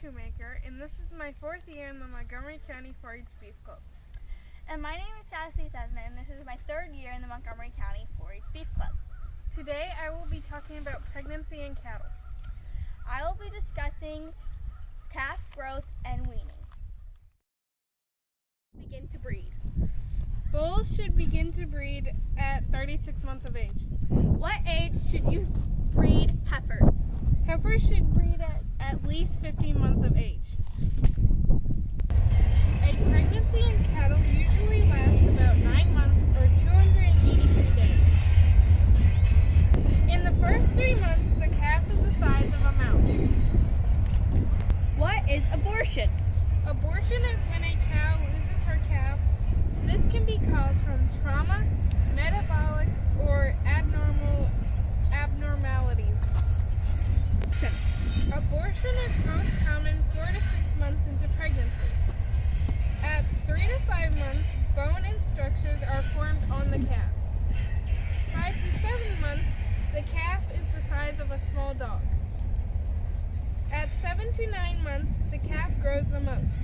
Shoemaker, and this is my 4th year in the Montgomery County 4-H Beef Club. And my name is Cassidy, and this is my 3rd year in the Montgomery County 4-H Beef Club. Today I will be talking about pregnancy and cattle. I will be discussing calf growth and weaning. Begin to breed. Bulls should begin to breed at 36 months of age. What age should you breed heifers? Heifers should breed at least 15 months of age. A pregnancy in cattle usually lasts about 9 months or 283 days. In the first 3 months, the calf is the size of a mouse. What is abortion? Abortion is when a cow loses her calf. This can be caused from trauma, metabolic, or abnormalities. Abortion is most common 4 to 6 months into pregnancy. At 3 to 5 months, bone and structures are formed on the calf. 5 to 7 months, the calf is the size of a small dog. At 7 to 9 months, the calf grows the most.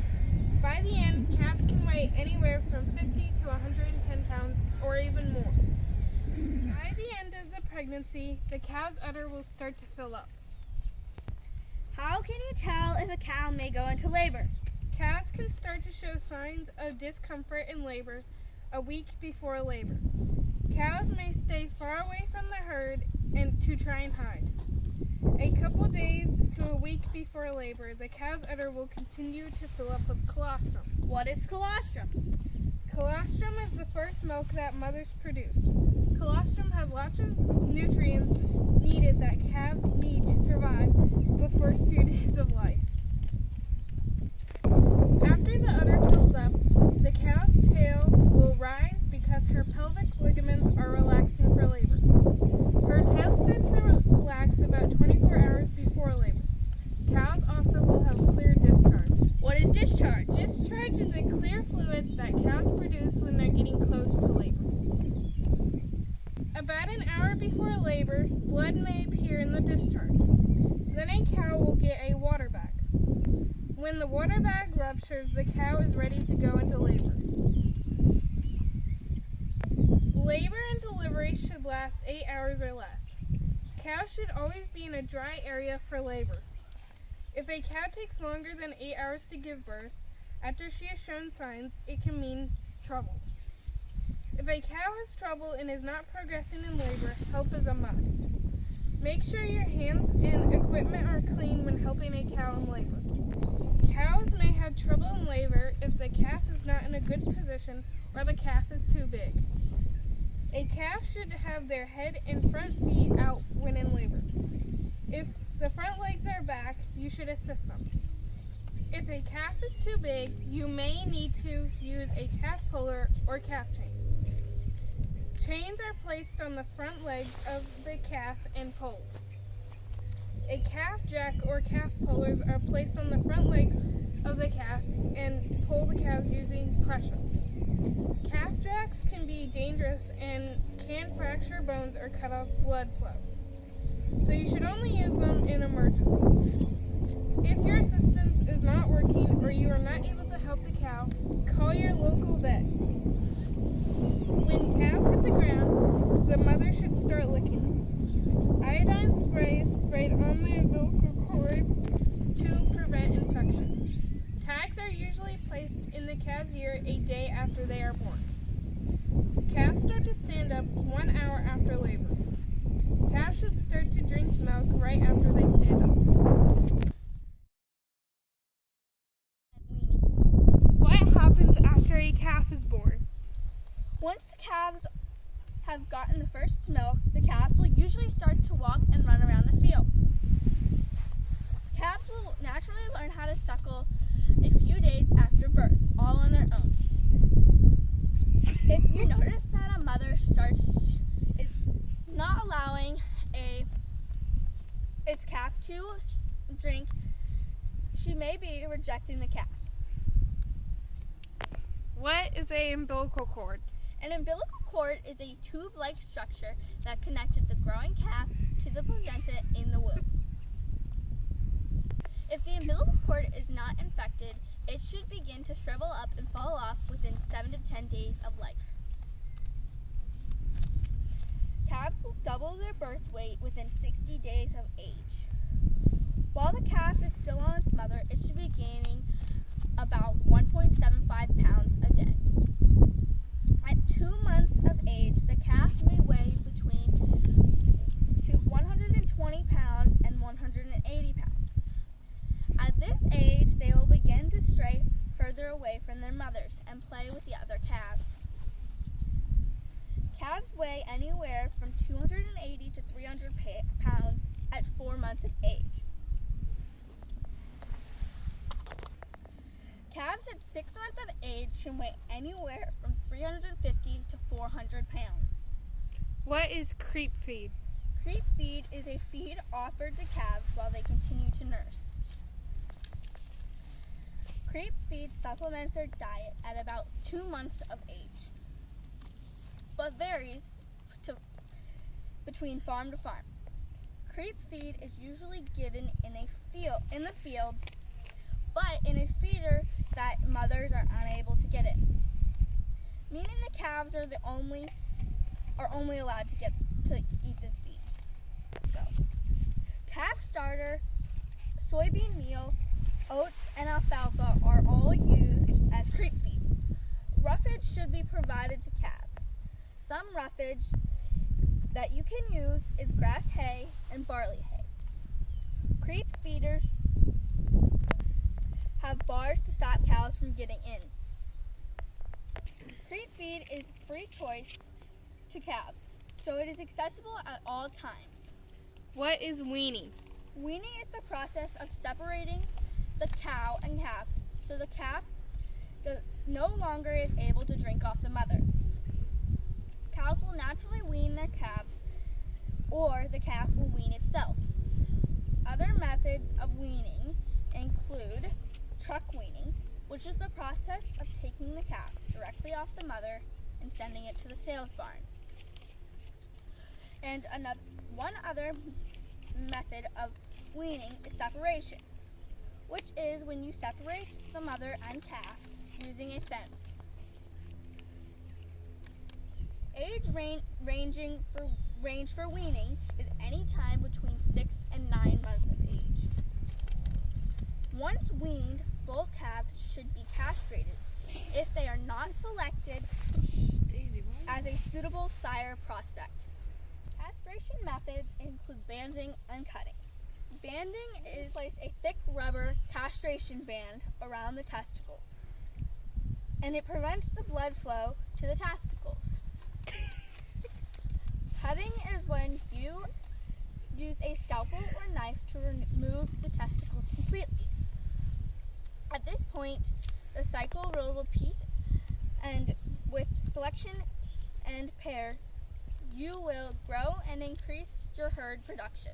By the end, calves can weigh anywhere from 50 to 110 pounds or even more. By the end of the pregnancy, the cow's udder will start to fill up. How can you tell if a cow may go into labor? Cows can start to show signs of discomfort in labor a week before labor. Cows may stay far away from the herd and to try and hide. A couple days to a week before labor, the cow's udder will continue to fill up with colostrum. What is colostrum? Colostrum is the first milk that mothers produce. Colostrum has lots of nutrients needed that calves need to survive the first few days of life. After the udder fills up, the cow's tail will rise because her pelvic ligaments are relaxing for labor. Her tail starts to relax about 24 hours before labor. Cows also will have clear discharge. What is discharge? Discharge is a clear fluid that cows produce when they're getting close to labor. About an hour before labor, blood may appear in the discharge. Then a cow will get a water bag. When the water bag ruptures, the cow is ready to go into labor. Labor and delivery should last 8 hours or less. Cows should always be in a dry area for labor. If a cow takes longer than 8 hours to give birth, after she has shown signs, it can mean trouble. If a cow has trouble and is not progressing in labor, help is a must. Make sure your hands and equipment are clean when helping a cow in labor. Cows may have trouble in labor if the calf is not in a good position or the calf is too big. A calf should have their head and front feet out when in labor. If the front legs are back, you should assist them. If a calf is too big, you may need to use a calf puller or calf chain. Chains are placed on the front legs of the calf and pulled. A calf jack or calf pullers are placed on the front legs of the calf and pull the calves using pressure. Calf jacks can be dangerous and can fracture bones or cut off blood flow, so you should only use them in emergency. If your assistance is not working or you are not able to help the cow, call your local vet. When cows hit the ground, the mother should start licking them. Iodine spray is sprayed on the umbilical cord to prevent infection. Tags are usually placed in the cow's ear a day after they are born. Calves start to stand up 1 hour after labor. Calves should start to drink milk right after they stand up. What happens after a calf is born? Once the calves have gotten the first milk, the calves will usually start to walk and run around the field. Calves will naturally learn how to suckle a few days after birth, all on their own. If you notice that a mother is not allowing its calf to drink, she may be rejecting the calf. What is an umbilical cord? An umbilical cord is a tube-like structure that connected the growing calf to the placenta in the womb. If the umbilical cord is not infected, it should begin to shrivel up and fall off within 7 to 10 days of life. Calves will double their birth weight within 60 days of age. While the calf is still on its mother, it should be gaining about 1.75 pounds a day. At 2 months of age, the calf may weigh between 120 pounds and 180 pounds. At this age, they will begin to stray further away from their mothers and play with the other calves. Calves weigh anywhere from 280 to 300 pounds at 4 months of age. Calves at 6 months of age can weigh anywhere from 350 to 400 pounds. What is creep feed? Creep feed is a feed offered to calves while they continue to nurse. Creep feed supplements their diet at about 2 months of age, but varies between farm to farm. Creep feed is usually given in the field, but in a feeder that mothers are unable to get in, meaning the calves are only allowed to eat this feed. So, calf starter, soybean meal, oats, and alfalfa are all used as creep feed. Roughage should be provided to calves. Some roughage that you can use is grass hay and barley hay. Creep feeders have bars to stop cows from getting in. Creep feed is free choice to calves, so it is accessible at all times. What is weaning? Weaning is the process of separating the cow and calf so the calf no longer is able to drink off the mother. Cows will naturally wean their calves, or the calf will wean itself. Other methods of weaning include truck weaning, which is the process of taking the calf directly off the mother and sending it to the sales barn. And one other method of weaning is separation, which is when you separate the mother and calf using a fence. Age range for weaning is any time between 6 and 9 months of age. Once weaned, bull calves should be castrated if they are not selected as a suitable sire prospect. Castration methods include banding and cutting. Banding is place a thick rubber castration band around the testicles, and it prevents the blood flow to the testicles. Cutting is when you use a scalpel or knife to remove the testicles completely. At this point, the cycle will repeat, and with selection and pair, you will grow and increase your herd production.